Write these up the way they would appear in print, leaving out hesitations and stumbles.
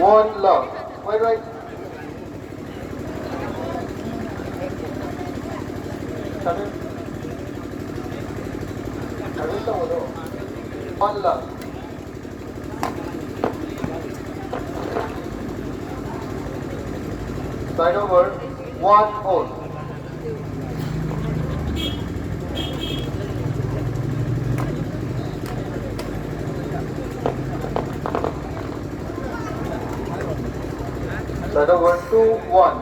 One love. Wait, wait. Sabi, sabi sa ulo. One love. Side over. One all. Side over. 2-1.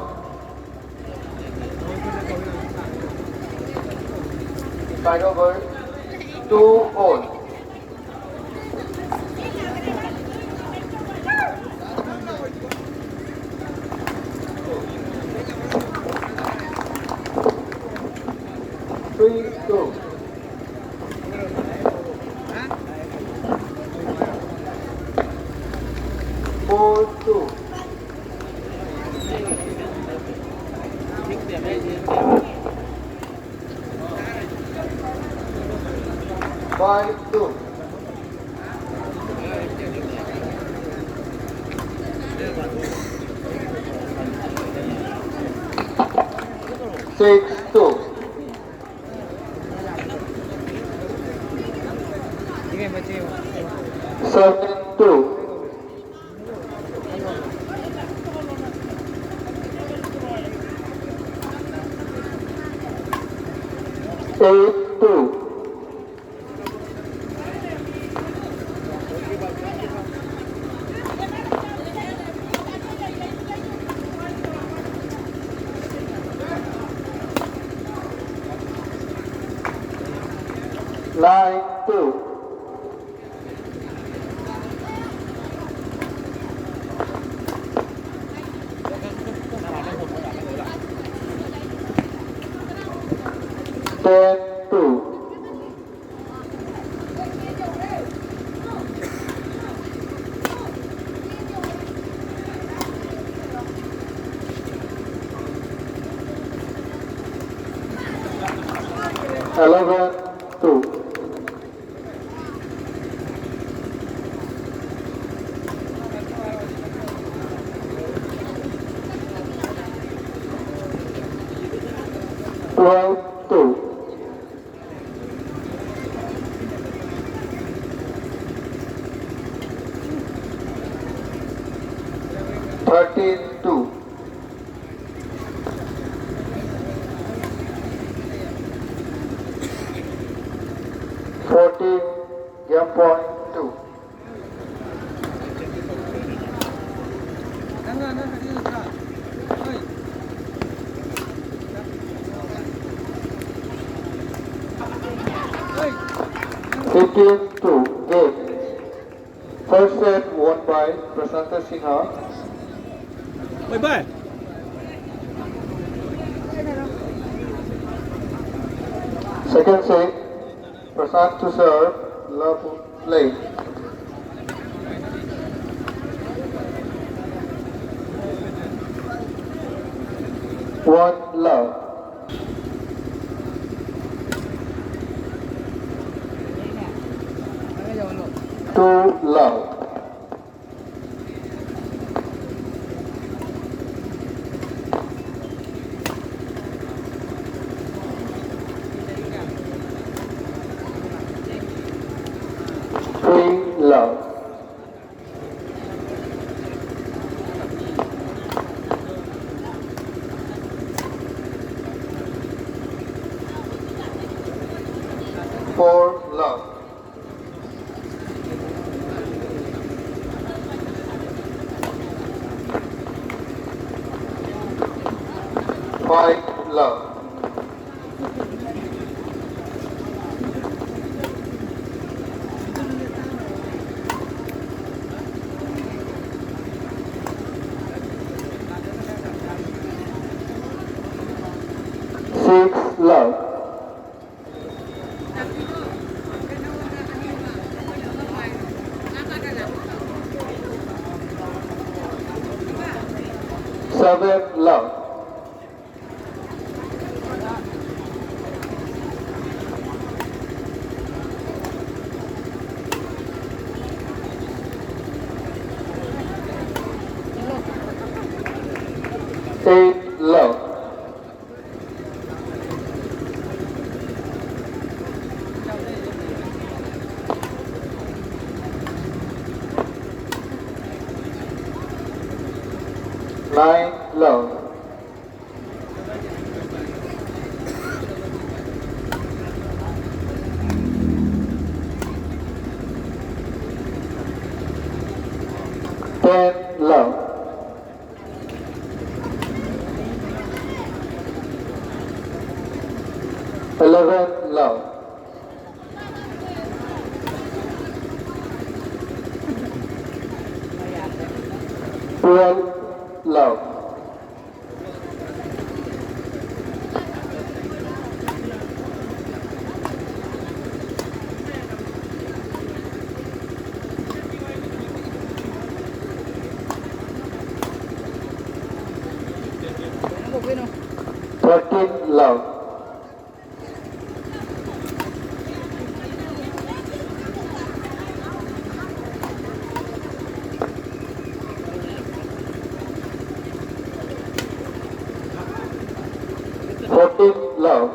Side over. 2-all. Three, two. Four, two. Five, two. Six, two. 7-2. 8-2. 9-2. 10-2. 11-2. 12-2. 13-2. 14, game point 2. 15-2, game. First set won by Prasanta Sinha. Bye-bye. Second set, Prasant to serve, love play. One love. 2 love. 3 love. 4 love. 5 love. 6 love. 7 love. 8 9 love. Ten love. 11 love. 12 love. 13 love. 14 love.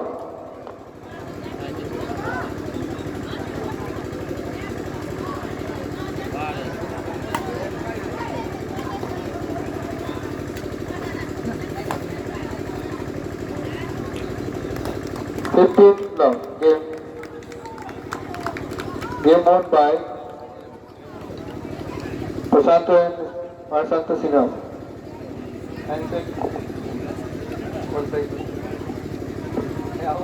15 love. Game won by Prasanto and Marsanto Sinao. Handshake. One second. Yeah,